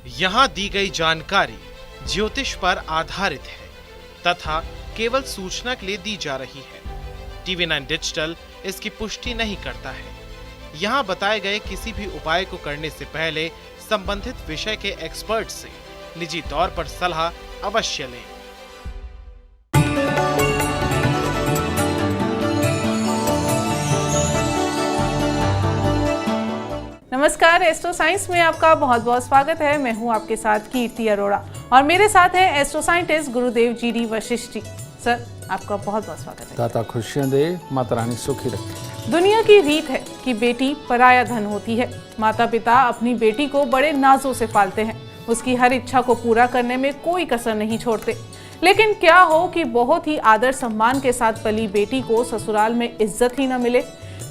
यहाँ दी गई जानकारी ज्योतिष पर आधारित है तथा केवल सूचना के लिए दी जा रही है। TV9 डिजिटल इसकी पुष्टि नहीं करता है। यहाँ बताए गए किसी भी उपाय को करने से पहले संबंधित विषय के एक्सपर्ट से निजी तौर पर सलाह अवश्य लें। नमस्कार, एस्ट्रो साइंस में आपका बहुत बहुत स्वागत है। मैं हूं आपके साथ कीर्ति अरोड़ा और मेरे साथ हैं एस्ट्रो साइंटिस्ट गुरुदेव जी वशिष्ठ जी। सर, आपका बहुत बहुत स्वागत है। दाता खुशियां दे, माता रानी सुखी रखे। दुनिया की रीत है कि बेटी पराया धन होती है। माता पिता अपनी बेटी को बड़े नाजों से पालते हैं, उसकी हर इच्छा को पूरा करने में कोई कसर नहीं छोड़ते। लेकिन क्या हो कि बहुत ही आदर सम्मान के साथ पली बेटी को ससुराल में इज्जत ही न मिले,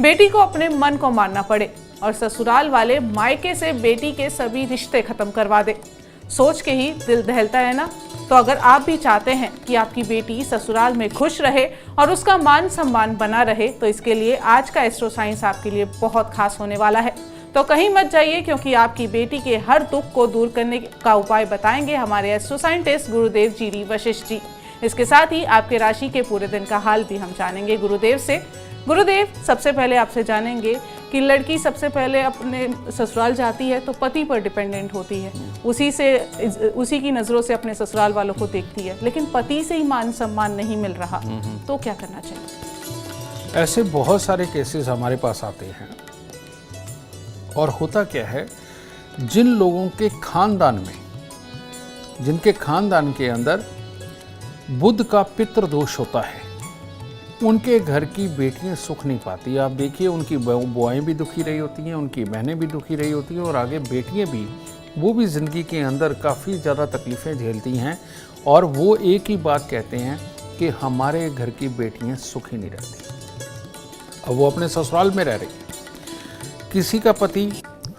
बेटी को अपने मन को मानना पड़े और ससुराल वाले मायके से बेटी के सभी रिश्ते खत्म करवा दे। सोच के ही दिल दहलता है ना। तो अगर आप भी चाहते हैं कि आपकी बेटी ससुराल में खुश रहे और उसका मान सम्मान बना रहे, तो इसके लिए आज का एस्ट्रो साइंस आपके लिए बहुत खास होने वाला है। तो कहीं मत जाइए, क्योंकि आपकी बेटी के हर दुख को दूर करने का उपाय बताएंगे हमारे एस्ट्रो साइंटिस्ट गुरुदेव जी वशिष्ठ जी। इसके साथ ही आपके राशि के पूरे दिन का हाल भी हम जानेंगे गुरुदेव से। गुरुदेव, सबसे पहले आपसे जानेंगे कि लड़की सबसे पहले अपने ससुराल जाती है तो पति पर डिपेंडेंट होती है, उसी की नज़रों से अपने ससुराल वालों को देखती है, लेकिन पति से ही मान सम्मान नहीं मिल रहा, तो क्या करना चाहिए? ऐसे बहुत सारे केसेस हमारे पास आते हैं। और होता क्या है, जिन लोगों के खानदान में, जिनके खानदान के अंदर बुध का पितृ दोष होता है, उनके घर की बेटियां सुख नहीं पाती। आप देखिए, उनकी बुआएं भी दुखी रही होती हैं, उनकी बहनें भी दुखी रही होती हैं और आगे बेटियां भी, वो भी ज़िंदगी के अंदर काफ़ी ज़्यादा तकलीफ़ें झेलती हैं। और वो एक ही बात कहते हैं कि हमारे घर की बेटियां सुखी नहीं रहती। अब वो अपने ससुराल में रह रही है। किसी का पति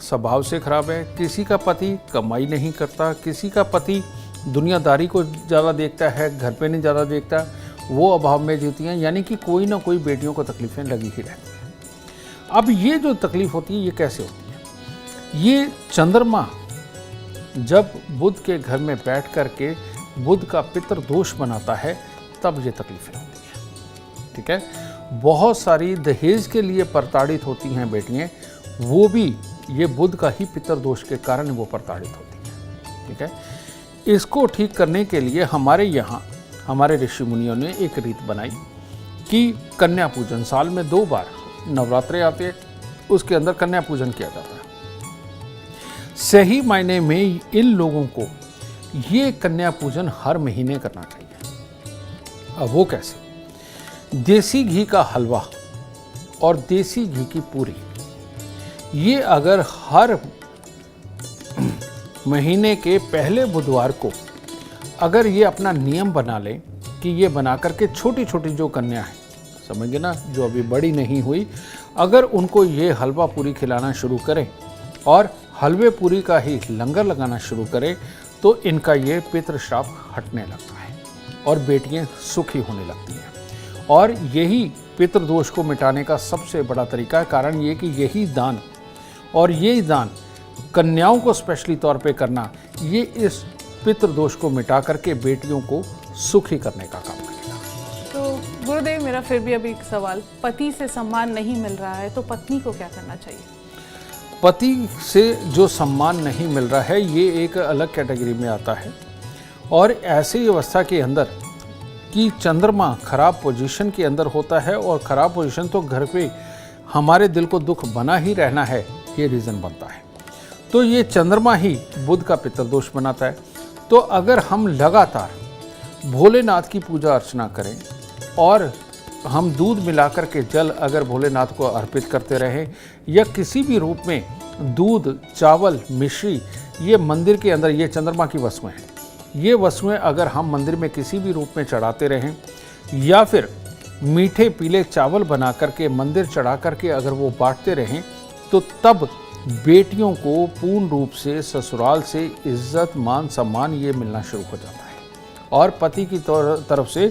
स्वभाव से खराब है, किसी का पति कमाई नहीं करता, किसी का पति दुनियादारी को ज़्यादा देखता है, घर पे नहीं ज़्यादा देखता, वो अभाव में जीती हैं। यानी कि कोई ना कोई बेटियों को तकलीफ़ें लगी ही रहती हैं। अब ये जो तकलीफ़ होती है, ये कैसे होती है? ये चंद्रमा जब बुध के घर में बैठ कर के बुध का पितृ दोष बनाता है, तब ये तकलीफ़ें होती हैं। ठीक है, बहुत सारी दहेज के लिए प्रताड़ित होती हैं बेटियाँ, वो भी ये बुध का ही पितृ दोष के कारण वो प्रताड़ित होती हैं। ठीक है, इसको ठीक करने के लिए हमारे यहाँ हमारे ऋषि मुनियों ने एक रीत बनाई कि कन्या पूजन, साल में 2 बार नवरात्रे आते हैं, उसके अंदर कन्या पूजन किया जाता है। सही मायने में इन लोगों को ये कन्या पूजन हर महीने करना चाहिए। अब वो कैसे? देसी घी का हलवा और देसी घी की पूरी, ये अगर हर महीने के पहले बुधवार को अगर ये अपना नियम बना लें कि ये बना करके छोटी छोटी जो कन्या है, समझिए ना, जो अभी बड़ी नहीं हुई, अगर उनको ये हलवा पूरी खिलाना शुरू करें और हलवे पूरी का ही लंगर लगाना शुरू करें, तो इनका ये पितृ श्राप हटने लगता है और बेटियां सुखी होने लगती हैं। और यही पितृ दोष को मिटाने का सबसे बड़ा तरीका है। कारण ये कि यही दान, और यही दान कन्याओं को स्पेशली तौर पे करना, ये इस पितृ दोष को मिटा करके बेटियों को सुखी करने का काम करेगा। तो गुरुदेव, मेरा फिर भी अभी एक सवाल, पति से सम्मान नहीं मिल रहा है तो पत्नी को क्या करना चाहिए? पति से जो सम्मान नहीं मिल रहा है, ये एक अलग कैटेगरी में आता है। और ऐसी अवस्था के अंदर कि चंद्रमा खराब पोजीशन के अंदर होता है, और खराब पोजीशन तो घर पे हमारे दिल को दुख बना ही रहना है, ये रीज़न बनता है। तो ये चंद्रमा ही बुध का पितृ दोष बनाता है। तो अगर हम लगातार भोलेनाथ की पूजा अर्चना करें और हम दूध मिलाकर के जल अगर भोलेनाथ को अर्पित करते रहें, या किसी भी रूप में दूध, चावल, मिश्री, ये मंदिर के अंदर, ये चंद्रमा की वस्तुएं हैं, ये वस्तुएं अगर हम मंदिर में किसी भी रूप में चढ़ाते रहें, या फिर मीठे पीले चावल बना करके मंदिर चढ़ा करके अगर वो बांटते रहें, तो तब बेटियों को पूर्ण रूप से ससुराल से इज्जत, मान, सम्मान ये मिलना शुरू हो जाता है। और पति की तरफ से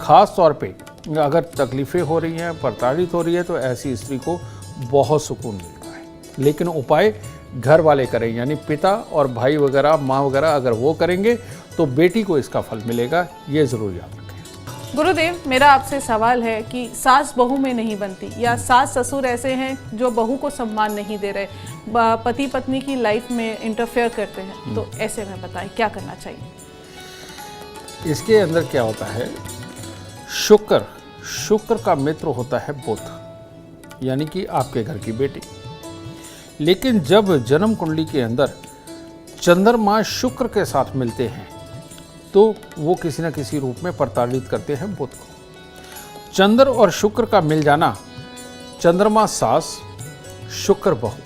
खास तौर पे अगर तकलीफ़ें हो रही हैं, प्रताड़ित हो रही है, तो ऐसी स्त्री को बहुत सुकून मिलता है। लेकिन उपाय घर वाले करें, यानी पिता और भाई वगैरह, माँ वगैरह अगर वो करेंगे तो बेटी को इसका फल मिलेगा, ये ज़रूर याद रखें। गुरुदेव, मेरा आपसे सवाल है कि सास बहू में नहीं बनती, या सास ससुर ऐसे हैं जो बहू को सम्मान नहीं दे रहे, पति पत्नी की लाइफ में इंटरफेयर करते हैं, तो ऐसे में बताएं क्या करना चाहिए? इसके अंदर क्या होता है, शुक्र का मित्र होता है बुध, यानी कि आपके घर की बेटी। लेकिन जब जन्म कुंडली के अंदर चंद्रमा शुक्र के साथ मिलते हैं तो वो किसी न किसी रूप में प्रताड़ित करते हैं बुध को। चंद्र और शुक्र का मिल जाना, चंद्रमा सास शुक्र बहू,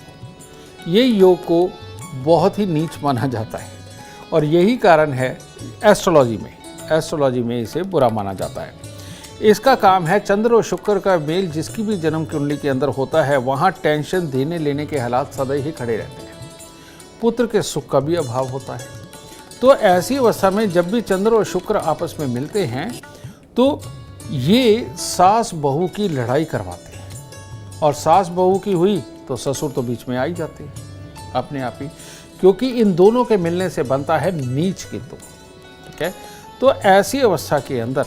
ये योग को बहुत ही नीच माना जाता है और यही कारण है एस्ट्रोलॉजी में इसे बुरा माना जाता है। इसका काम है चंद्र और शुक्र का मेल जिसकी भी जन्म कुंडली के अंदर होता है, वहाँ टेंशन देने लेने के हालात सदैव ही खड़े रहते हैं। पुत्र के सुख का भी अभाव होता है। तो ऐसी अवस्था में जब भी चंद्र और शुक्र आपस में मिलते हैं तो ये सास बहू की लड़ाई करवाते हैं, और सास बहू की हुई तो ससुर तो बीच में आ ही जाते हैं अपने आप ही, क्योंकि इन दोनों के मिलने से बनता है नीच केतु। ठीक है, तो ऐसी अवस्था के अंदर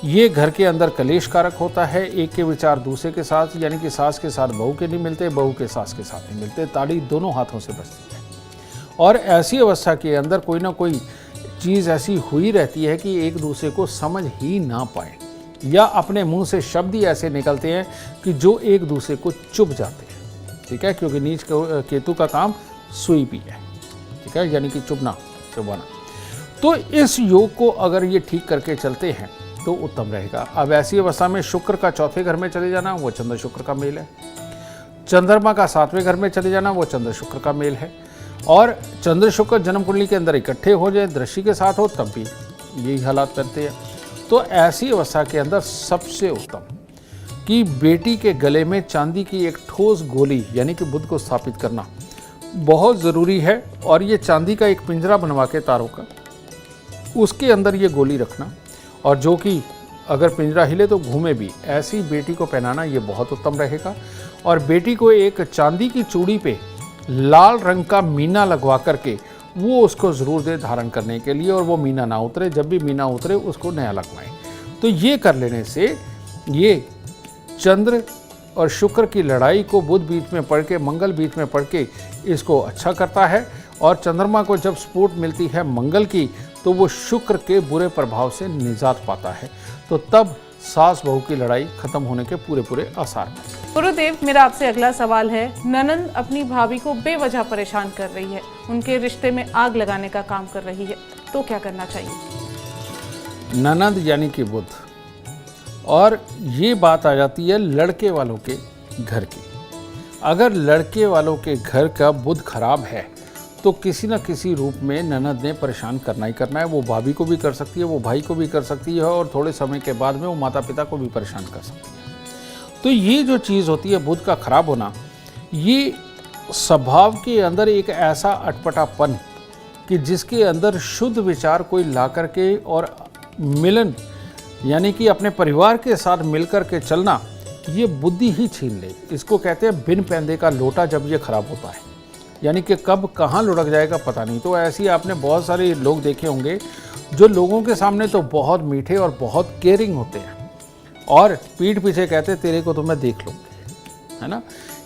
ये घर के अंदर कलेश कारक होता है। एक के विचार दूसरे के साथ, यानी कि सास के साथ बहू के नहीं मिलते, बहू के सास के साथ नहीं मिलते, ताड़ी दोनों हाथों से बजती है। और ऐसी अवस्था के अंदर कोई ना कोई चीज़ ऐसी हुई रहती है कि एक दूसरे को समझ ही ना पाए, या अपने मुंह से शब्द ही ऐसे निकलते हैं कि जो एक दूसरे को चुभ जाते हैं। ठीक है, क्योंकि नीच केतु का काम सुई भी है। ठीक है, यानी कि चुभाना। तो इस योग को अगर ये ठीक करके चलते हैं तो उत्तम रहेगा। अब ऐसी अवस्था में शुक्र का चौथे घर में चले जाना, वो चंद्र शुक्र का मेल है। चंद्रमा का सातवें घर में चले जाना, वो चंद्र शुक्र का मेल है। और चंद्र शुक्र जन्म कुंडली के अंदर इकट्ठे हो जाए, दृष्टि के साथ हो, तब भी यही हालात करते हैं। तो ऐसी अवस्था के अंदर सबसे उत्तम कि बेटी के गले में चांदी की एक ठोस गोली, यानी कि बुध को स्थापित करना बहुत ज़रूरी है। और ये चांदी का एक पिंजरा बनवा के तारों का, उसके अंदर ये गोली रखना, और जो कि अगर पिंजरा हिले तो घूमे भी, ऐसी बेटी को पहनाना, ये बहुत उत्तम रहेगा। और बेटी को एक चांदी की चूड़ी पे लाल रंग का मीना लगवा करके वो उसको ज़रूर दे धारण करने के लिए, और वो मीना ना उतरे, जब भी मीना उतरे उसको नया लगवाएं। तो ये कर लेने से ये चंद्र और शुक्र की लड़ाई को बुध बीच में पढ़ के, मंगल बीच में पढ़ के इसको अच्छा करता है। और चंद्रमा को जब सपोर्ट मिलती है मंगल की, तो वो शुक्र के बुरे प्रभाव से निजात पाता है। तो तब सास बहू की लड़ाई खत्म होने के पूरे आसार हैं। गुरुदेव, मेरा आपसे अगला सवाल है, ननंद अपनी भाभी को बेवजह परेशान कर रही है, उनके रिश्ते में आग लगाने का काम कर रही है, तो क्या करना चाहिए? ननंद यानी कि बुध, और ये बात आ जाती है लड़के वालों के घर की। अगर लड़के वालों के घर का बुध खराब है तो किसी न किसी रूप में ननद ने परेशान करना ही करना है। वो भाभी को भी कर सकती है, वो भाई को भी कर सकती है, और थोड़े समय के बाद में वो माता पिता को भी परेशान कर सकती है। तो ये जो चीज़ होती है बुध का खराब होना, ये स्वभाव के अंदर एक ऐसा अटपटापन कि जिसके अंदर शुद्ध विचार कोई ला करके और मिलन, यानी कि अपने परिवार के साथ मिलकर के चलना, ये बुद्धि ही छीन ले। इसको कहते हैं बिन पैंदे का लोटा जब ये खराब होता है, यानी कि कब कहाँ लुढ़क जाएगा पता नहीं। तो ऐसे ही आपने बहुत सारे लोग देखे होंगे जो लोगों के सामने तो बहुत मीठे और बहुत केयरिंग होते हैं, और पीठ पीछे कहते तेरे को तो मैं देख लूँगी, है ना।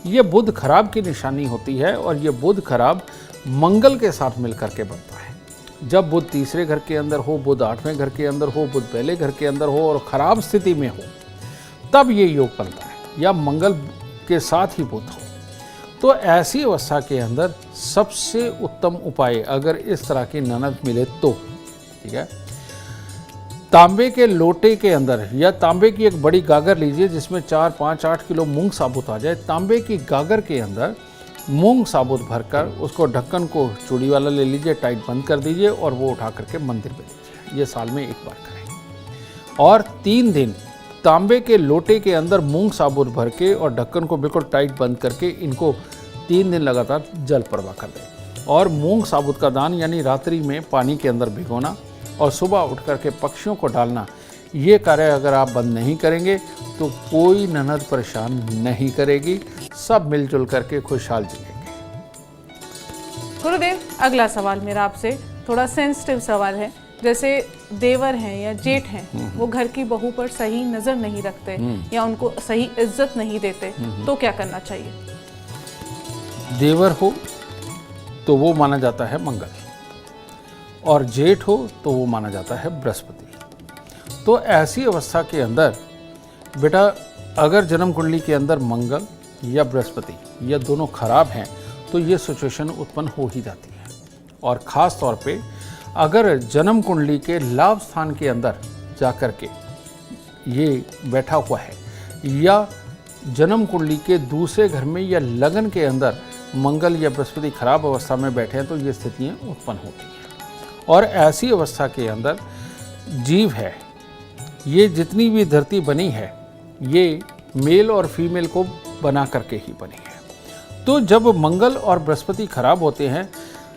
ये बुध खराब की निशानी होती है, और ये बुध खराब मंगल के साथ मिल करके बनता है। जब बुध तीसरे घर के अंदर हो, बुध आठवें घर के अंदर हो, बुध पहले घर के अंदर हो और ख़राब स्थिति में हो, तब ये योग बनता है, या मंगल के साथ ही बुध हो। तो ऐसी अवस्था के अंदर सबसे उत्तम उपाय, अगर इस तरह की ननद मिले तो, ठीक है, तांबे के लोटे के अंदर या तांबे की एक बड़ी गागर लीजिए जिसमें 4, 5, 8 किलो मूंग साबुत आ जाए। तांबे की गागर के अंदर मूंग साबुत भरकर उसको ढक्कन को चूड़ी वाला ले लीजिए, टाइट बंद कर दीजिए, और वो उठा करके मंदिर में दीजिए। ये साल में एक बार करें। और 3 दिन तांबे के लोटे के अंदर मूंग साबुत भर के और ढक्कन को बिल्कुल टाइट बंद करके इनको 3 दिन लगातार जल प्रवाह कर दें। और मूंग साबुत का दान यानी रात्रि में पानी के अंदर भिगोना और सुबह उठ करके पक्षियों को डालना, ये कार्य अगर आप बंद नहीं करेंगे तो कोई ननद परेशान नहीं करेगी, सब मिलजुल करके खुशहाल जिएंगे। गुरुदेव, अगला सवाल मेरा आपसे थोड़ा सेंसिटिव सवाल है। जैसे देवर हैं या जेठ हैं, वो घर की बहू पर सही नजर नहीं रखते या उनको सही इज्जत नहीं देते, तो क्या करना चाहिए? देवर हो तो वो माना जाता है मंगल, और जेठ हो तो वो माना जाता है बृहस्पति। तो ऐसी अवस्था के अंदर बेटा, अगर जन्म कुंडली के अंदर मंगल या बृहस्पति या दोनों खराब हैं तो ये सिचुएशन उत्पन्न हो ही जाती है। और ख़ास तौर पे अगर जन्म कुंडली के लाभ स्थान के अंदर जाकर के ये बैठा हुआ है, या जन्म कुंडली के दूसरे घर में या लगन के अंदर मंगल या बृहस्पति खराब अवस्था में बैठे हैं, तो ये स्थितियाँ उत्पन्न होती हैं। और ऐसी अवस्था के अंदर जीव है, ये जितनी भी धरती बनी है, ये मेल और फीमेल को बना करके ही बनी है। तो जब मंगल और बृहस्पति खराब होते हैं,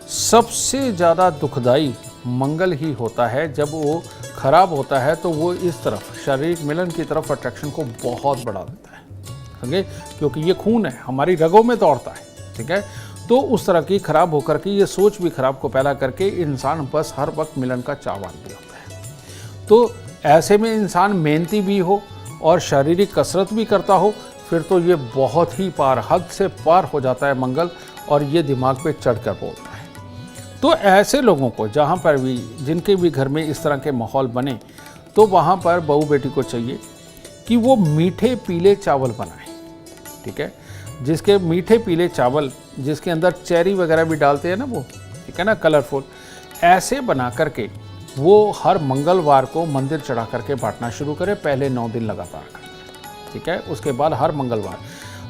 सबसे ज़्यादा दुखदाई मंगल ही होता है। जब वो खराब होता है तो वो इस तरफ शारीरिक मिलन की तरफ अट्रैक्शन को बहुत बढ़ा देता है, समझे, क्योंकि ये खून है, हमारी रगों में दौड़ता है, ठीक है। तो उस तरह की खराब होकर के ये सोच भी खराब को पैदा करके इंसान बस हर वक्त मिलन का चाहवान भी होता है। तो ऐसे में इंसान मेहनती भी हो और शारीरिक कसरत भी करता हो, फिर तो ये बहुत ही पार, हद से पार हो जाता है मंगल, और ये दिमाग पे चढ़ कर बोलता है। तो ऐसे लोगों को जहाँ पर भी, जिनके भी घर में इस तरह के माहौल बने, तो वहाँ पर बहू बेटी को चाहिए कि वो मीठे पीले चावल बनाएं, ठीक है। जिसके मीठे पीले चावल, जिसके अंदर चेरी वगैरह भी डालते हैं ना वो, ठीक है ना, कलरफुल, ऐसे बना करके वो हर मंगलवार को मंदिर चढ़ा करके बांटना शुरू करें, पहले 9 दिन लगातार करके, ठीक है। उसके बाद हर मंगलवार,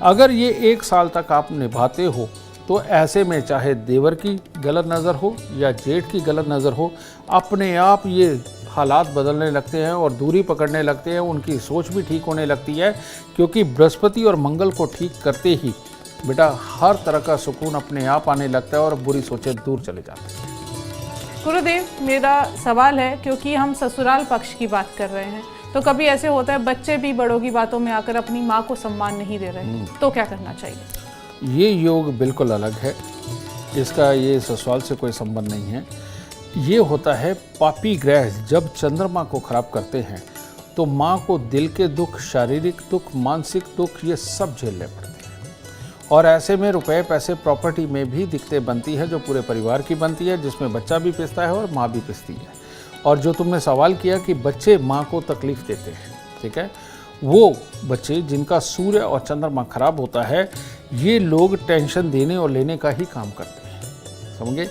अगर ये 1 साल तक आप निभाते हो, तो ऐसे में चाहे देवर की गलत नज़र हो या जेठ की गलत नज़र हो, अपने आप ये हालात बदलने लगते हैं और दूरी पकड़ने लगते हैं, उनकी सोच भी ठीक होने लगती है। क्योंकि बृहस्पति और मंगल को ठीक करते ही बेटा हर तरह का सुकून अपने आप आने लगता है और बुरी सोचें दूर चले जाती हैं। गुरुदेव, मेरा सवाल है, क्योंकि हम ससुराल पक्ष की बात कर रहे हैं, तो कभी ऐसे होता है बच्चे भी बड़ों की बातों में आकर अपनी माँ को सम्मान नहीं दे रहे, तो क्या करना चाहिए? ये योग बिल्कुल अलग है, इसका ये ससुराल से कोई संबंध नहीं है। ये होता है पापी ग्रह जब चंद्रमा को खराब करते हैं, तो माँ को दिल के दुख, शारीरिक दुख, मानसिक दुख, ये सब झेलने पड़ते हैं। और ऐसे में रुपए पैसे प्रॉपर्टी में भी दिक्कतें बनती है, जो पूरे परिवार की बनती है, जिसमें बच्चा भी पिसता है और माँ भी पिसती है। और जो तुमने सवाल किया कि बच्चे माँ को तकलीफ देते हैं, ठीक है, वो बच्चे जिनका सूर्य और चंद्रमा खराब होता है, ये लोग टेंशन देने और लेने का ही काम करते हैं, समझे।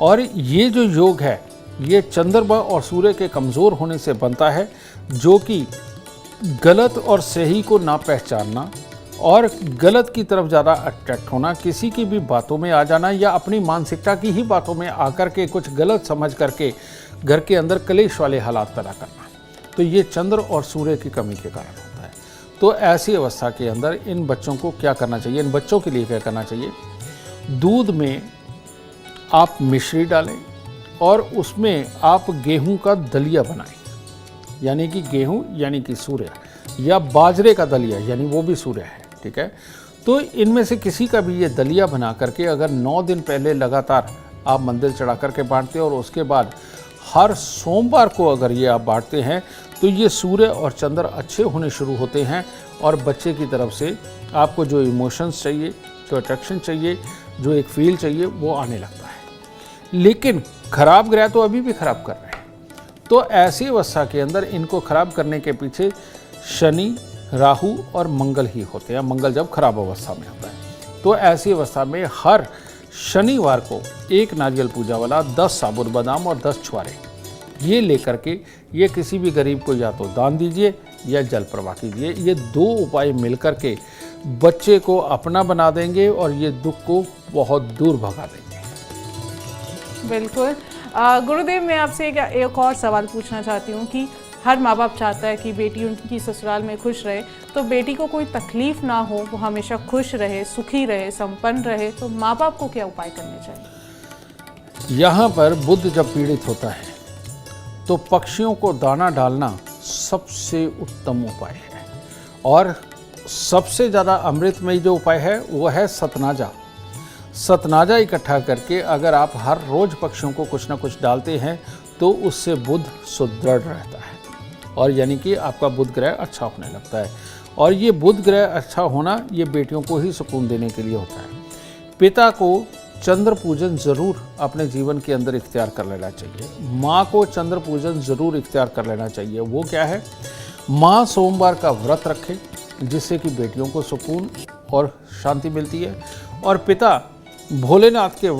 और ये जो योग है, ये चंद्रमा और सूर्य के कमज़ोर होने से बनता है, जो कि गलत और सही को ना पहचानना और गलत की तरफ ज़्यादा अट्रैक्ट होना, किसी की भी बातों में आ जाना या अपनी मानसिकता की ही बातों में आकर के कुछ गलत समझ करके घर के अंदर कलेश वाले हालात पैदा करना, तो ये चंद्र और सूर्य की कमी के कारण होता है। तो ऐसी अवस्था के अंदर इन बच्चों को क्या करना चाहिए, इन बच्चों के लिए क्या करना चाहिए? दूध में आप मिश्री डालें और उसमें आप गेहूं का दलिया बनाएं, यानी कि गेहूं यानी कि सूर्य, या बाजरे का दलिया यानी वो भी सूर्य है, ठीक है। तो इनमें से किसी का भी ये दलिया बना करके अगर 9 दिन पहले लगातार आप मंदिर चढ़ा करके बांटते हैं और उसके बाद हर सोमवार को अगर ये आप बांटते हैं, तो ये सूर्य और चंद्र अच्छे होने शुरू होते हैं और बच्चे की तरफ से आपको जो इमोशंस चाहिए, जो अट्रैक्शन चाहिए, जो एक फील चाहिए, वो आने लगता है। लेकिन खराब ग्रह तो अभी भी खराब कर रहे हैं, तो ऐसी अवस्था के अंदर इनको खराब करने के पीछे शनि, राहु और मंगल ही होते हैं। मंगल जब खराब अवस्था में होता है, तो ऐसी अवस्था में हर शनिवार को 1 नारियल पूजा वाला, 10 साबुत बादाम और 10 छुआरे ये लेकर के ये किसी भी गरीब को या तो दान दीजिए या जल प्रवाह कीजिए। ये 2 उपाय मिलकर के बच्चे को अपना बना देंगे और ये दुख को बहुत दूर भगा देंगे। बिल्कुल। गुरुदेव, मैं आपसे एक और सवाल पूछना चाहती हूँ कि हर माँ बाप चाहता है कि बेटी उनकी ससुराल में खुश रहे, तो बेटी को कोई तकलीफ ना हो, वो हमेशा खुश रहे, सुखी रहे, संपन्न रहे, तो माँ बाप को क्या उपाय करने चाहिए? यहाँ पर बुध जब पीड़ित होता है तो पक्षियों को दाना डालना सबसे उत्तम उपाय है, और सबसे ज़्यादा अमृतमयी जो उपाय है वो है सतनाजा। सतनाजा इकट्ठा करके अगर आप हर रोज पक्षियों को कुछ ना कुछ डालते हैं तो उससे बुध सुदृढ़ रहता है और यानी कि आपका बुध ग्रह अच्छा होने लगता है। और ये बुध ग्रह अच्छा होना ये बेटियों को ही सुकून देने के लिए होता है। पिता को चंद्र पूजन ज़रूर अपने जीवन के अंदर इख्तियार कर लेना चाहिए। माँ को चंद्र पूजन ज़रूर इख्तियार कर लेना चाहिए। वो क्या है, माँ सोमवार का व्रत रखे जिससे कि बेटियों को सुकून और शांति मिलती है। और पिता भोलेनाथ के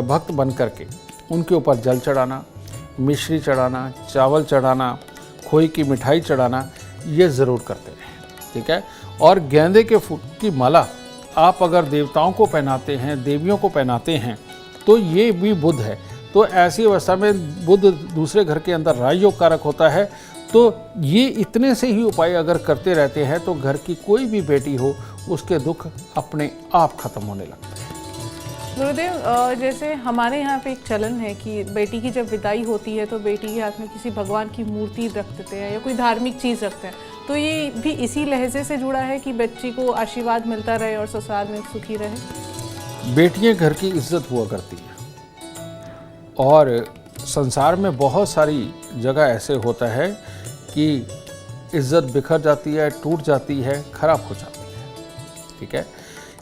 भक्त बन करके उनके ऊपर जल चढ़ाना, मिश्री चढ़ाना, चावल चढ़ाना, खोई की मिठाई चढ़ाना ये ज़रूर करते हैं, ठीक है। और गेंदे के फूल की माला आप अगर देवताओं को पहनाते हैं, देवियों को पहनाते हैं तो ये भी बुध है। तो ऐसी अवस्था में बुध दूसरे घर के अंदर राजयोग कारक होता है। तो ये इतने से ही उपाय अगर करते रहते हैं तो घर की कोई भी बेटी हो उसके दुख अपने आप खत्म होने लगते हैं। गुरुदेव, जैसे हमारे यहाँ पे एक चलन है कि बेटी की जब विदाई होती है तो बेटी के हाथ में किसी भगवान की मूर्ति रख देते हैं या कोई धार्मिक चीज़ रखते हैं, तो ये भी इसी लहजे से जुड़ा है कि बच्ची को आशीर्वाद मिलता रहे और ससुराल में सुखी रहे। बेटियां घर की इज्जत हुआ करती हैं और संसार में बहुत सारी जगह ऐसे होता है कि इज्जत बिखर जाती है, टूट जाती है, खराब हो जाती है, ठीक है।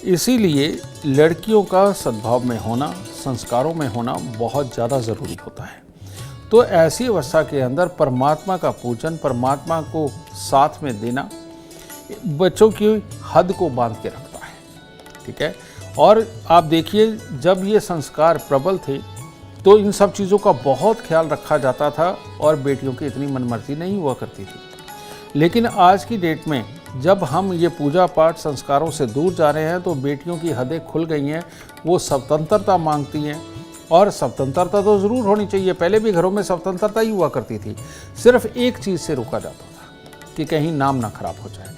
इसीलिए लड़कियों का सद्भाव में होना, संस्कारों में होना बहुत ज़्यादा ज़रूरी होता है। तो ऐसी अवस्था के अंदर परमात्मा का पूजन, परमात्मा को साथ में देना बच्चों की हद को बांध के रखता है, ठीक है। और आप देखिए जब ये संस्कार प्रबल थे तो इन सब चीज़ों का बहुत ख्याल रखा जाता था और बेटियों की इतनी मनमर्जी नहीं हुआ करती थी। लेकिन आज की डेट में जब हम ये पूजा पाठ संस्कारों से दूर जा रहे हैं तो बेटियों की हदें खुल गई हैं। वो स्वतंत्रता मांगती हैं और स्वतंत्रता तो ज़रूर होनी चाहिए। पहले भी घरों में स्वतंत्रता ही हुआ करती थी, सिर्फ एक चीज़ से रोका जाता था कि कहीं नाम ना खराब हो जाए।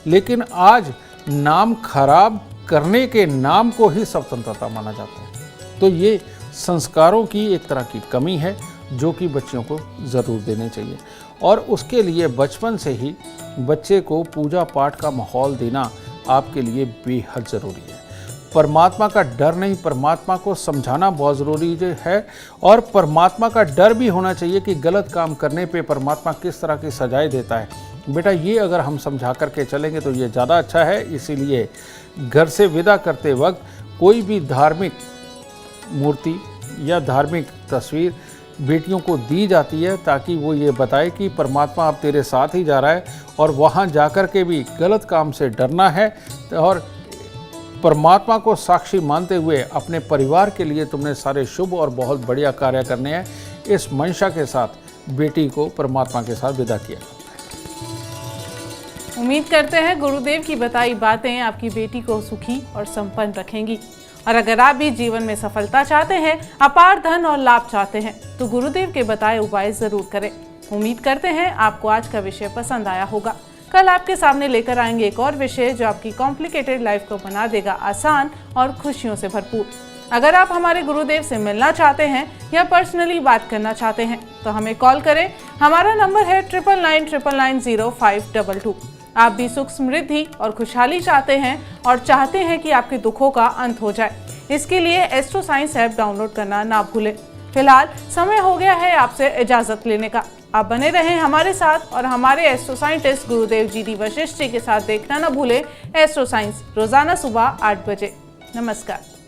लेकिन आज नाम खराब करने के नाम को ही स्वतंत्रता माना जाता है। तो ये संस्कारों की एक तरह की कमी है जो कि बच्चियों को ज़रूर देने चाहिए। और उसके लिए बचपन से ही बच्चे को पूजा पाठ का माहौल देना आपके लिए बेहद ज़रूरी है। परमात्मा का डर नहीं, परमात्मा को समझाना बहुत ज़रूरी है। और परमात्मा का डर भी होना चाहिए कि गलत काम करने पे परमात्मा किस तरह की सजाएं देता है। बेटा ये अगर हम समझा करके चलेंगे तो ये ज़्यादा अच्छा है। इसीलिए घर से विदा करते वक्त कोई भी धार्मिक मूर्ति या धार्मिक तस्वीर बेटियों को दी जाती है ताकि वो ये बताए कि परमात्मा अब तेरे साथ ही जा रहा है और वहाँ जाकर के भी गलत काम से डरना है और परमात्मा को साक्षी मानते हुए अपने परिवार के लिए तुमने सारे शुभ और बहुत बढ़िया कार्य करने हैं। इस मंशा के साथ बेटी को परमात्मा के साथ विदा किया। उम्मीद करते हैं गुरुदेव की बताई बातें आपकी बेटी को सुखी और संपन्न रखेंगी। और अगर आप भी जीवन में सफलता चाहते हैं, अपार धन और लाभ चाहते हैं तो गुरुदेव के बताए उपाय जरूर करें। उम्मीद करते हैं आपको आज का विषय पसंद आया होगा। कल आपके सामने लेकर आएंगे एक और विषय जो आपकी कॉम्प्लिकेटेड लाइफ को बना देगा आसान और खुशियों से भरपूर। अगर आप हमारे गुरुदेव से मिलना चाहते हैं या पर्सनली बात करना चाहते हैं तो हमें कॉल करें। हमारा नंबर है 9999900522। आप भी सुख समृद्धि और खुशहाली चाहते हैं और चाहते हैं कि आपके दुखों का अंत हो जाए, इसके लिए एस्ट्रो साइंस ऐप डाउनलोड करना ना भूलें। फिलहाल समय हो गया है आपसे इजाजत लेने का। आप बने रहें हमारे साथ और हमारे एस्ट्रो साइंटिस्ट गुरुदेव जी वशिष्ठ जी के साथ देखना ना भूलें एस्ट्रो साइंस रोजाना सुबह 8 बजे। नमस्कार।